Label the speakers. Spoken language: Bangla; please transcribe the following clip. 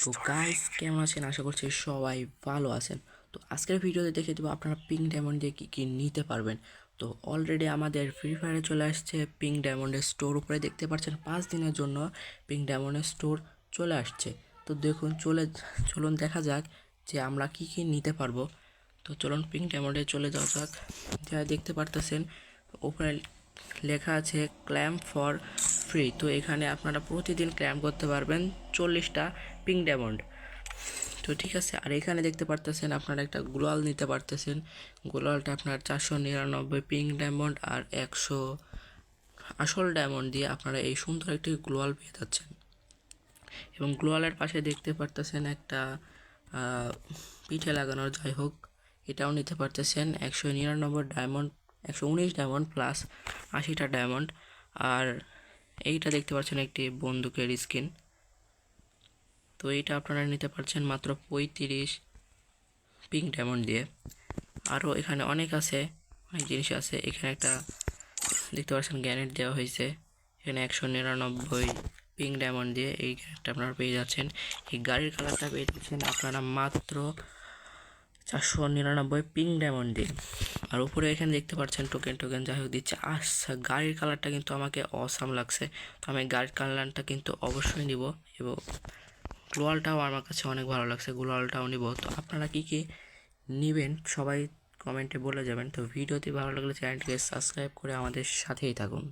Speaker 1: তো গাইস কেমন আছেন? আশা করছি সবাই ভালো আছেন। তো আজকের ভিডিওতে দেখে দেবো আপনারা পিঙ্ক ডায়মন্ড দিয়ে কী কী নিতে পারবেন। তো অলরেডি আমাদের ফ্রি ফায়ারে চলে আসছে পিঙ্ক ডায়মন্ডের স্টোর। উপরে দেখতে পাচ্ছেন 5 দিনের জন্য পিঙ্ক ডায়মন্ডের স্টোর চলে আসছে। তো দেখুন চলুন দেখা যাক যে আমরা কী কী নিতে পারবো। তো চলুন পিঙ্ক ডায়মন্ডে চলে যাওয়া যাক। যা দেখতে পারতেছেন উপরে লেখা আছে ক্ল্যাম্প ফর ফ্রি। তো এখানে আপনারা প্রতিদিন ক্ল্যাম্প করতে পারবেন 40টা পিঙ্ক ডায়মন্ড। তো ঠিক আছে, আর এখানে দেখতে পারতেছেন আপনারা একটা গ্লোয়াল নিতে পারতেছেন। গ্লোয়ালটা আপনার 499 পিঙ্ক ডায়মন্ড আর 100 আসল ডায়মন্ড দিয়ে আপনারা এই সুন্দর একটি গ্লোয়াল পেয়ে যাচ্ছেন। এবং গ্লোয়ালের পাশে দেখতে পারতেছেন একটা পিঠে লাগানোর, যাই হোক এটাও নিতে পারতেছেন 199 ডায়মন্ড, 119 ডায়মন্ড প্লাস 80টা ডায়মন্ড। আর এইটা দেখতে পাচ্ছেন একটি বন্দুকের স্কিন। তো এইটা আপনারা নিতে পারছেন মাত্র 35 পিঙ্ক ডায়মন্ড দিয়ে। আরও এখানে অনেক জিনিস আছে। এখানে একটা দেখতে পাচ্ছেন গ্যানেট দেওয়া হয়েছে, এখানে 199 পিঙ্ক ডায়মন্ড দিয়ে এই গ্যানেটটা আপনারা পেয়ে যাচ্ছেন। এই গাড়ির কালারটা পেয়ে যাচ্ছেন আপনারা মাত্র 499 পিঙ্ক ডায়মন্ড দিয়ে। আর উপরে এখানে দেখতে পাচ্ছেন টোকেন যাই হোক দিচ্ছে। আচ্ছা, গাড়ির কালারটা কিন্তু আমাকে অসাম লাগছে, তো আমি গাড়ির কালারটা কিন্তু অবশ্যই নিব। এবং গ্লোয়ালটাও আমার কাছে অনেক ভালো লাগছে, গ্লোয়ালটাও নিব। তো আপনারা কী কী নেবেন সবাই কমেন্টে বলে যাবেন। তো ভিডিওটি ভালো লাগলে চ্যানেলটিকে সাবস্ক্রাইব করে আমাদের সাথেই থাকুন।